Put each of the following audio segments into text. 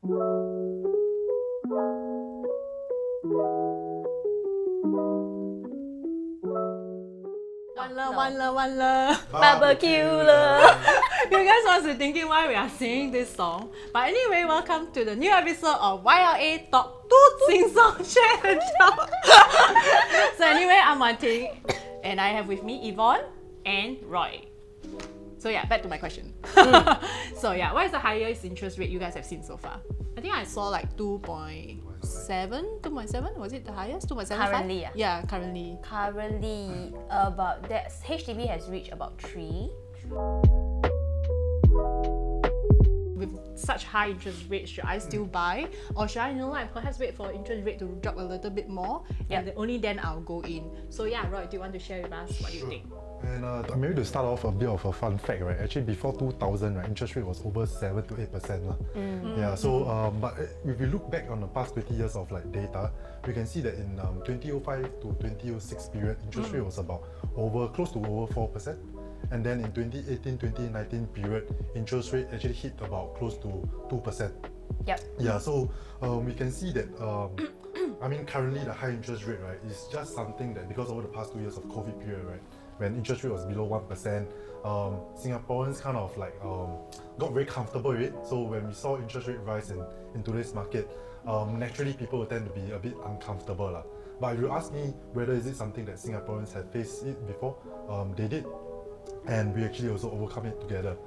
One love, barbecue love. You guys must be thinking why we are singing this song. But anyway, welcome to the new episode of YLA Top 2 Sing Song Share and Tell. So anyway, I'm Martin, and I have with me Yvonne and Roy. So yeah, back to my question. So yeah, what is the highest interest rate you guys have seen so far? I think I saw like 2.7, was it the highest? 2.75? Currently, yeah, currently. Currently, about that, HDB has reached about 3. With such high interest rates, should I still buy? Or should I, perhaps wait for interest rate to drop a little bit more, and only then I'll go in? So yeah, Roy, do you want to share with us what you think? And maybe to start off, a bit of a fun fact, right? Actually, before 2000, right, interest rate was over 7 to 8%. Yeah, so, but if you look back on the past 20 years of like data, we can see that in 2005 to 2006 period, interest rate was about close to over 4%. And then in 2018-2019 period, interest rate actually hit about close to 2%. Yep. Yeah, so we can see that, I mean, currently the high interest rate, right, is just something that because over the past 2 years of COVID period, right, when interest rate was below 1%, Singaporeans kind of like got very comfortable with it. So when we saw interest rate rise in today's market, naturally people will tend to be a bit uncomfortable. But if you ask me whether is it something that Singaporeans have faced it before, they did. And we actually also overcome it together.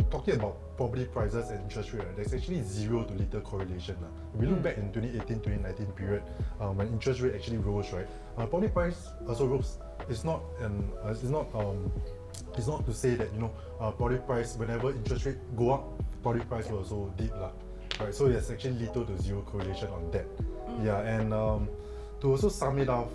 Talking about property prices and interest rate, right, there's actually zero to little correlation. If we look back in 2018-2019 period, when interest rate actually rose, right, property price also rose. It's not to say that property price, whenever interest rate go up, property price will also dip, right? So there's actually little to zero correlation on that. Yeah, and to also sum it off,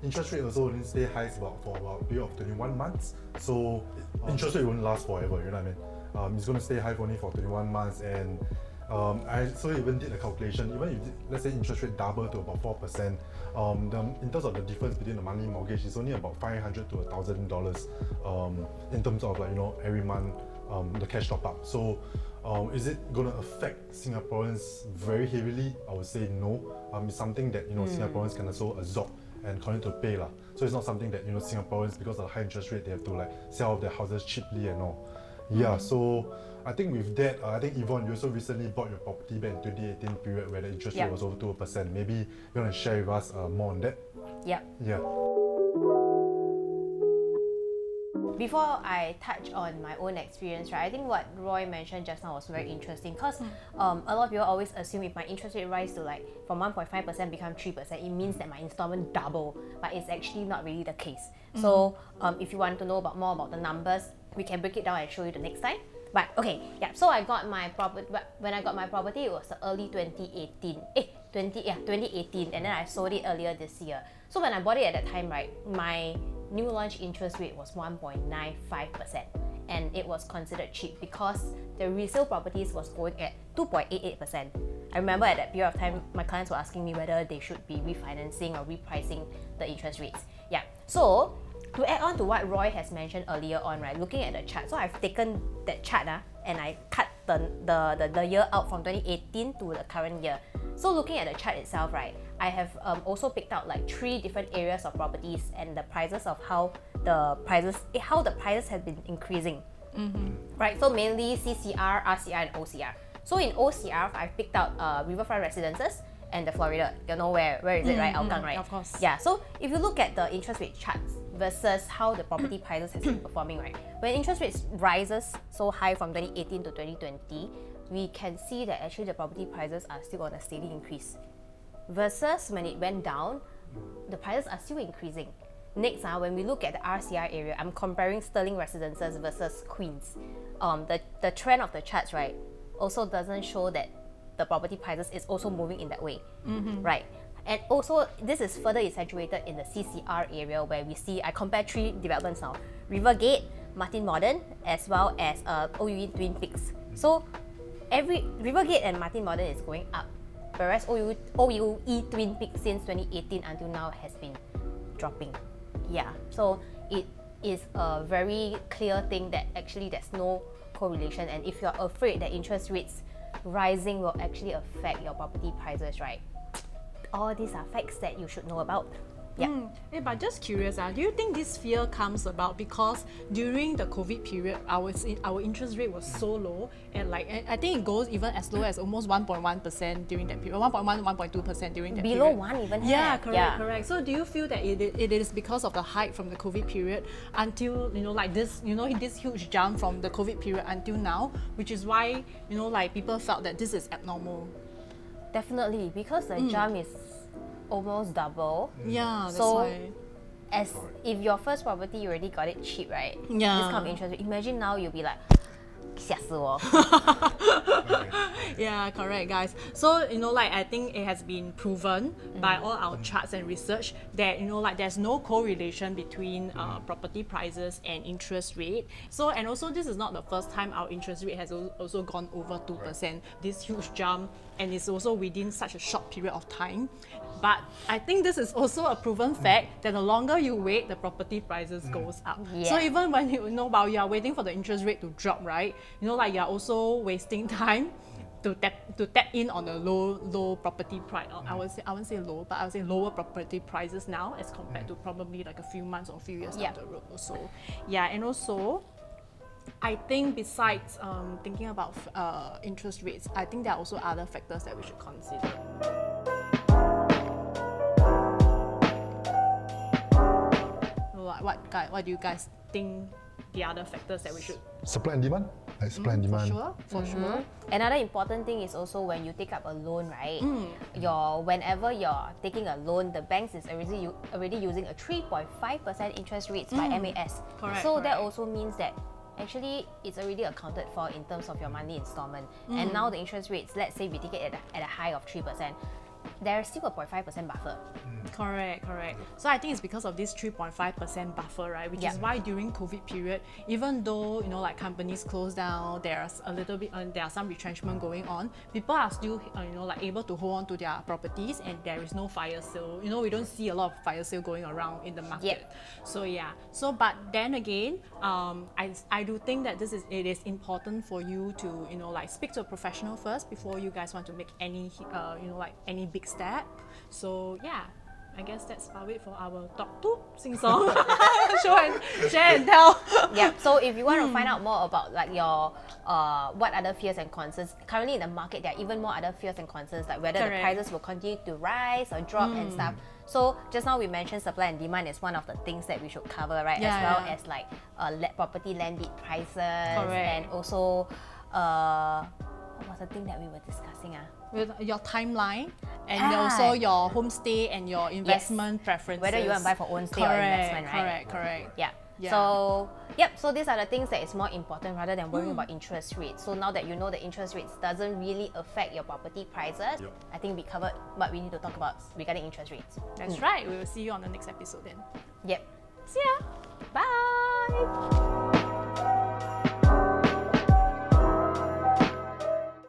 interest rate also only stay high for about a period of 21 months. So interest rate won't last forever, you know what I mean? It's going to stay high only for 21 months. And I even did a calculation. Even if, let's say, interest rate double to about 4%, in terms of the difference between the monthly mortgage, it's only about $500 to $1,000 in terms of every month the cash top up. So is it going to affect Singaporeans very heavily? I would say no. It's something that Singaporeans can also absorb and continue to pay. So it's not something that Singaporeans, because of the high interest rate, they have to like sell off their houses cheaply and all. Yeah, so I think with that, I think Yvonne, you also recently bought your property back in 2018 period where the interest rate was over 2%. Maybe you want to share with us more on that? Yeah. Before I touch on my own experience, right, I think what Roy mentioned just now was very interesting because a lot of people always assume if my interest rate rise to like from 1.5% become 3%, it means that my installment double, but it's actually not really the case. So if you want to know more about the numbers, we can break it down and show you the next time. But okay, yeah, so I got my property, when I got my property, it was early 2018, and then I sold it earlier this year. So when I bought it at that time, right, my new launch interest rate was 1.95%, and it was considered cheap because the resale properties was going at 2.88%. I remember at that period of time, my clients were asking me whether they should be refinancing or repricing the interest rates. Yeah, so to add on to what Roy has mentioned earlier on, right, looking at the chart, so I've taken that chart and I cut the year out from 2018 to the current year. So looking at the chart itself, right, I have also picked out like 3 different areas of properties and the prices of how the prices have been increasing. Right, so mainly CCR, RCR, and OCR. So in OCR, I've picked out Riverfront Residences and the Florida. You know where is it, right? Hougang, right? Of course. Yeah, so if you look at the interest rate charts versus how the property prices has been performing, right? When interest rates rises so high from 2018 to 2020, we can see that actually the property prices are still on a steady increase. Versus when it went down, the prices are still increasing. Next, when we look at the RCR area, I'm comparing Sterling Residences versus Queens. The trend of the charts, right, also doesn't show that the property prices is also moving in that way, right? And also, this is further accentuated in the CCR area where we see, I compare 3 developments now, Rivergate, Martin Modern, as well as OUE Twin Peaks. So, Rivergate and Martin Modern is going up, whereas OUE Twin Peaks since 2018 until now has been dropping. Yeah, so it is a very clear thing that actually there's no correlation, and if you're afraid that interest rates rising will actually affect your property prices, right? All these are facts that you should know about. Yeah. Hey, but just curious, do you think this fear comes about because during the COVID period, our interest rate was so low, and I think it goes even as low as almost 1.1% during that period, 1.1, 1.2% during that Below period. 1 even. Yeah, correct. So do you feel that it is because of the hype from the COVID period until this huge jump from the COVID period until now, which is why people felt that this is abnormal? Definitely, because the jump is almost double. Yeah, that's so why. As if your first property you already got it cheap, right? Yeah. This kind of interest rate. Imagine now you'll be like, 吓死我. Yeah, correct, guys. So I think it has been proven by all our charts and research that there's no correlation between property prices and interest rate. So and also this is not the first time our interest rate has also gone over 2%. This huge jump, and it's also within such a short period of time. But I think this is also a proven fact that the longer you wait, the property prices goes up. Yeah. So even when while you are waiting for the interest rate to drop, right? You are also wasting time to tap in on the low property price. I wouldn't say low, but I would say lower property prices now as compared to probably like a few months or a few years down the road or so. Yeah, and also I think besides thinking about interest rates, I think there are also other factors that we should consider. What do you guys think the other factors that we should? Supply and demand. Like supply and demand. For sure. Another important thing is also when you take up a loan, right? Whenever you're taking a loan, the banks is already using a 3.5% interest rates by MAS. Correct. So that also means that actually it's already accounted for in terms of your monthly installment. And now the interest rates, let's say we take it at a high of 3%. There's still a 0.5% buffer. Correct. So I think it's because of this 3.5% buffer, right? Which is why during COVID period, even though companies close down, there's a little bit, there are some retrenchment going on. People are still able to hold on to their properties, and there is no fire sale. We don't see a lot of fire sale going around in the market. So yeah. So but then again, I do think that it is important for you to speak to a professional first before you guys want to make any any big step. So yeah, I guess that's about it for our top 2 sing-song. Share and tell. Yeah, so if you want to find out more about your what other fears and concerns, currently in the market there are even more other fears and concerns, like whether the prices will continue to rise or drop and stuff. So just now we mentioned supply and demand is one of the things that we should cover, right? As well as property land bid prices, and also what was the thing that we were discussing? With your timeline and also your homestay and your investment preferences. Whether you want to buy for own stay or investment, right? Correct. Yeah. So these are the things that is more important rather than worrying about interest rates. So now that you know the interest rates doesn't really affect your property prices, I think we covered what we need to talk about regarding interest rates. That's right. We will see you on the next episode then. Yep. See ya. Bye.